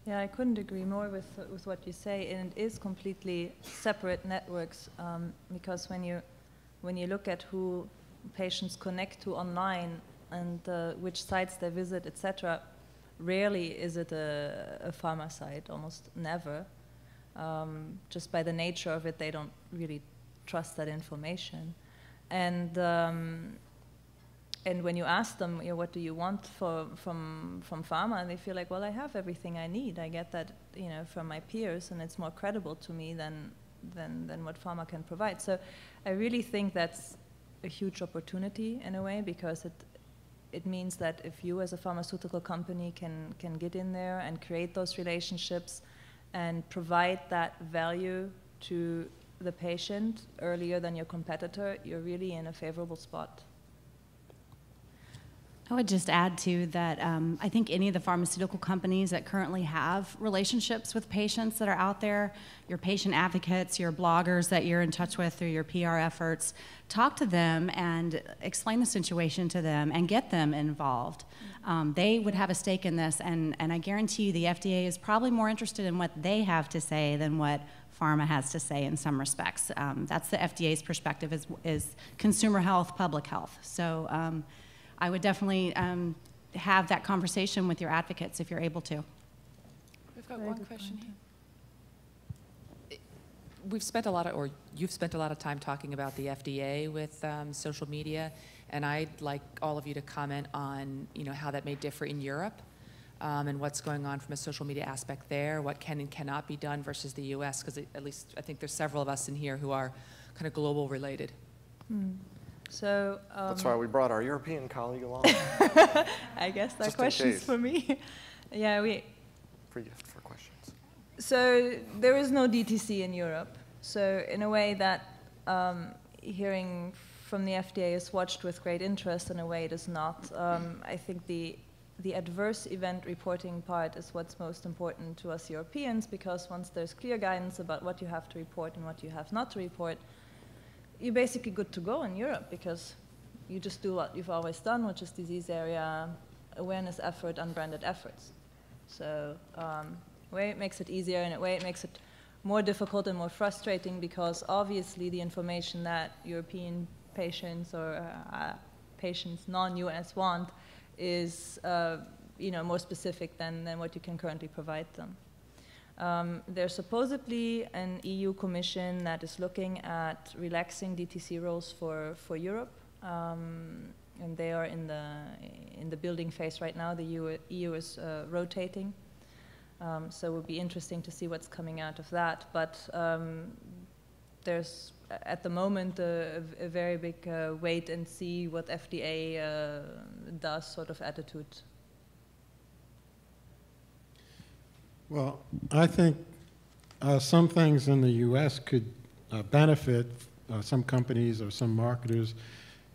Yeah, I couldn't agree more with what you say, and it is completely separate networks, because when you look at who patients connect to online and which sites they visit, etc., rarely is it a pharma site, almost never. Just by the nature of it, they don't really trust that information. And when you ask them, you know, what do you want from pharma, and they feel like, well, I have everything I need. I get that, you know, from my peers, and it's more credible to me than what pharma can provide. So I really think that's a huge opportunity in a way, because it means that if you as a pharmaceutical company can get in there and create those relationships and provide that value to the patient earlier than your competitor, you're really in a favorable spot. I would just add to that, I think any of the pharmaceutical companies that currently have relationships with patients that are out there, your patient advocates, your bloggers that you're in touch with through your PR efforts, talk to them and explain the situation to them and get them involved. They would have a stake in this, and I guarantee you the FDA is probably more interested in what they have to say than what pharma has to say in some respects. That's the FDA's perspective, is consumer health, public health. So I would definitely have that conversation with your advocates if you're able to. We've got one question here. We've spent a lot of, or you've spent a lot of time talking about the FDA with social media, and I'd like all of you to comment on, you know, how that may differ in Europe, and what's going on from a social media aspect there, what can and cannot be done versus the US, because at least I think there's several of us in here who are kind of global related. So that's why we brought our European colleague along. I guess that question's for me. Yeah, for questions. So there is no DTC in Europe. So in a way that hearing from the FDA is watched with great interest. In a way it is not. I think the adverse event reporting part is what's most important to us Europeans, because once there's clear guidance about what you have to report and what you have not to report, you're basically good to go in Europe, because you just do what you've always done, which is disease area awareness effort, unbranded efforts. So in a way it makes it easier, in a way it makes it more difficult and more frustrating, because obviously the information that European patients or patients non-US want is you know, more specific than what you can currently provide them. There's supposedly an EU commission that is looking at relaxing DTC rules for Europe, and they are in the building phase right now. The EU is rotating, so it will be interesting to see what's coming out of that. But there's at the moment a very big wait and see what FDA does sort of attitude. Well, I think some things in the U.S. could benefit, some companies or some marketers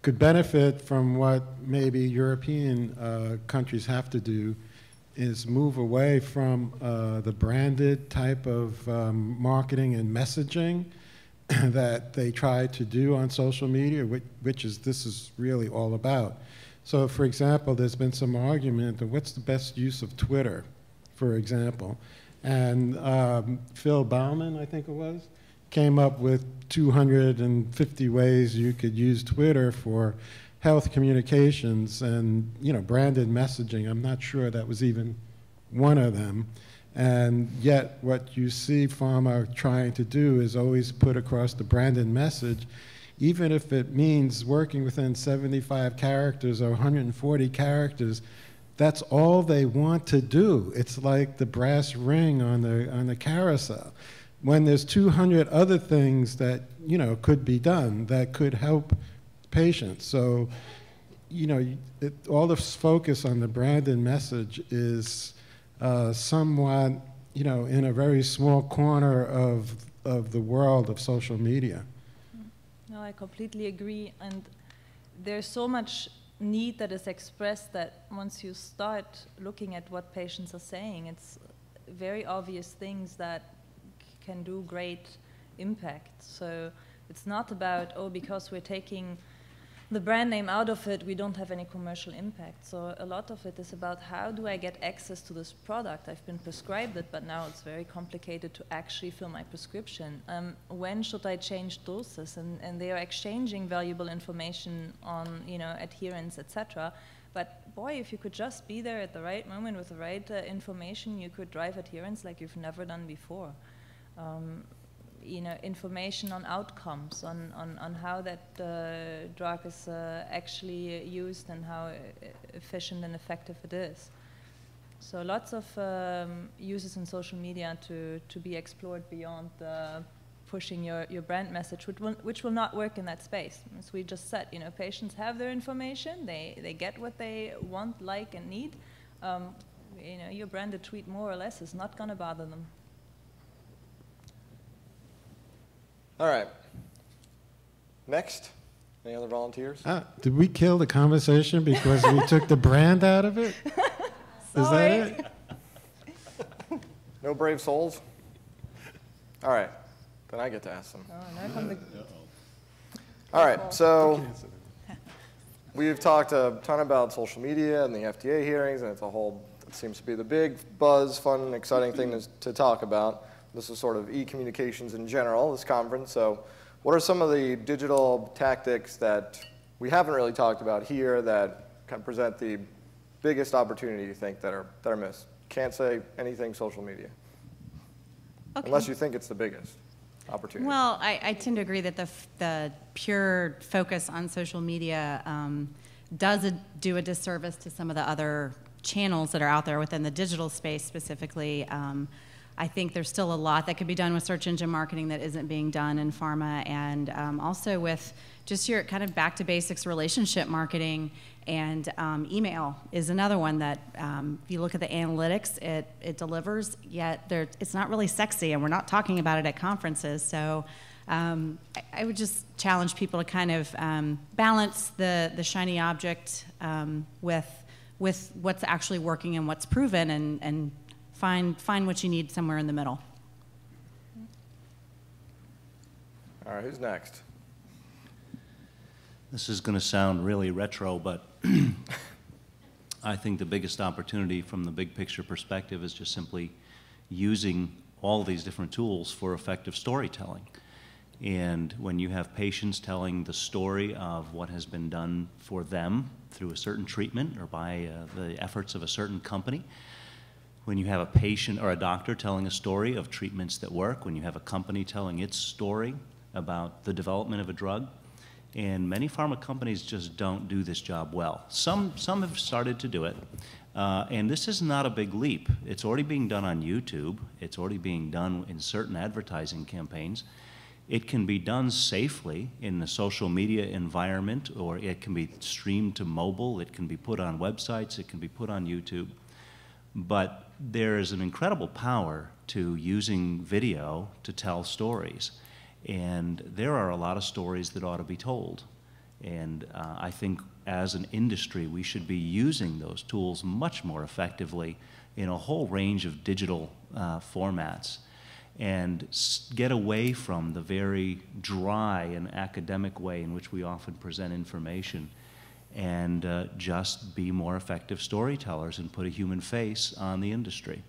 could benefit from what maybe European countries have to do, is move away from the branded type of marketing and messaging that they try to do on social media, which is this is really all about. So, for example, there's been some argument of what's the best use of Twitter, for example. And Phil Bauman, I think it was, came up with 250 ways you could use Twitter for health communications and, you know, branded messaging. I'm not sure that was even one of them. And yet what you see pharma trying to do is always put across the branded message, even if it means working within 75 characters or 140 characters. That's all they want to do. It's like the brass ring on the carousel. When there's 200 other things that, you know, could be done that could help patients. So, you know, all this focus on the branded message is somewhat, you know, in a very small corner of the world of social media. No, I completely agree. And there's so much need that is expressed that once you start looking at what patients are saying, it's very obvious things that can do great impact. So it's not about, oh, because we're taking, the brand name out of it, we don't have any commercial impact. So a lot of it is about how do I get access to this product? I've been prescribed it, but now it's very complicated to actually fill my prescription. When should I change doses? And they are exchanging valuable information on, you know, adherence, etc. But boy, if you could just be there at the right moment with the right information, you could drive adherence like you've never done before. You know, information on outcomes, on how that drug is actually used and how efficient and effective it is. So lots of uses in social media to be explored beyond pushing your brand message, which will not work in that space. As we just said, you know, patients have their information, they get what they want, like, and need. You know, your branded tweet more or less is not going to bother them. All right. Next, any other volunteers? Did we kill the conversation because we took the brand out of it? Is that it? No brave souls? All right, then I get to ask them. All right, so we've talked a ton about social media and the FDA hearings, and it's a whole, it seems to be the big buzz, fun, exciting thing to talk about. This is sort of e-communications in general, this conference. So what are some of the digital tactics that we haven't really talked about here that kind of present the biggest opportunity, you think, that are missed? Can't say anything social media. Okay. Unless you think it's the biggest opportunity. Well, I tend to agree that the pure focus on social media does do a disservice to some of the other channels that are out there within the digital space specifically. I think there's still a lot that could be done with search engine marketing that isn't being done in pharma, and also with just your kind of back to basics relationship marketing, and email is another one that if you look at the analytics, it delivers, yet it's not really sexy, and we're not talking about it at conferences. So I would just challenge people to kind of balance the shiny object with what's actually working and what's proven, and find what you need somewhere in the middle. All right, who's next? This is going to sound really retro, but I think the biggest opportunity from the big picture perspective is just simply using all these different tools for effective storytelling. And when you have patients telling the story of what has been done for them through a certain treatment or by the efforts of a certain company, when you have a patient or a doctor telling a story of treatments that work, when you have a company telling its story about the development of a drug, and many pharma companies just don't do this job well. Some have started to do it, and this is not a big leap. It's already being done on YouTube. It's already being done in certain advertising campaigns. It can be done safely in the social media environment, or it can be streamed to mobile. It can be put on websites. It can be put on YouTube. But there is an incredible power to using video to tell stories. And there are a lot of stories that ought to be told. And I think as an industry, we should be using those tools much more effectively in a whole range of digital formats, and get away from the very dry and academic way in which we often present information, and just be more effective storytellers and put a human face on the industry.